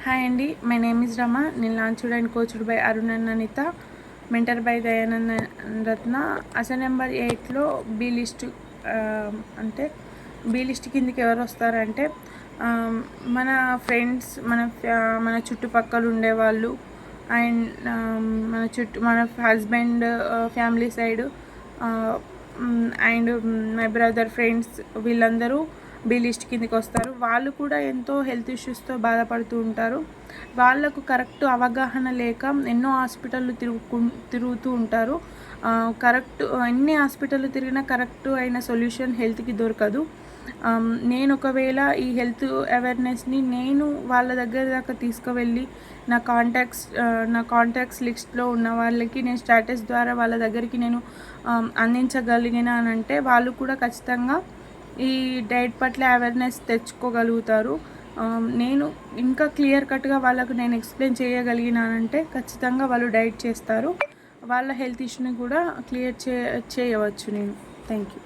Hi అండి, my name is Rama. నేను launched and coached by Arun and Anitha, mentor by Dayananda Ratna. అసలు number 8లో బి లిస్ట్. అంటే బి లిస్ట్ కిందకి ఎవరు వస్తారంటే మన ఫ్రెండ్స్, మన చుట్టుపక్కల ఉండేవాళ్ళు అండ్ మన husband family side and my brother friends, వీళ్ళందరూ బి లిస్ట్ కిందకి వస్తారు. వాళ్ళు కూడా ఎంతో హెల్త్ ఇష్యూస్తో బాధపడుతూ ఉంటారు. వాళ్ళకు కరెక్ట్ అవగాహన లేక ఎన్నో హాస్పిటళ్ళు తిరుగుతూ ఉంటారు. కరెక్ట్ ఎన్ని హాస్పిటళ్ళు తిరిగినా కరెక్ట్ అయిన సొల్యూషన్ హెల్త్కి దొరకదు. నేను ఒకవేళ ఈ హెల్త్ అవేర్నెస్ని నేను వాళ్ళ దగ్గర దాకా తీసుకువెళ్ళి నా కాంటాక్ట్స్ లిస్ట్లో ఉన్న వాళ్ళకి నేను స్టేటస్ ద్వారా వాళ్ళ దగ్గరికి నేను అందించగలిగినానంటే వాళ్ళు కూడా ఖచ్చితంగా ఈ డైట్ పట్ల అవేర్నెస్ తెచ్చుకోగలుగుతారు. నేను ఇంకా క్లియర్ కట్గా వాళ్ళకు నేను ఎక్స్ప్లెయిన్ చేయగలిగినానంటే ఖచ్చితంగా వాళ్ళు డైట్ చేస్తారు. వాళ్ళ హెల్త్ ఇష్యూని కూడా క్లియర్ చేయవచ్చు నేను. Thank you.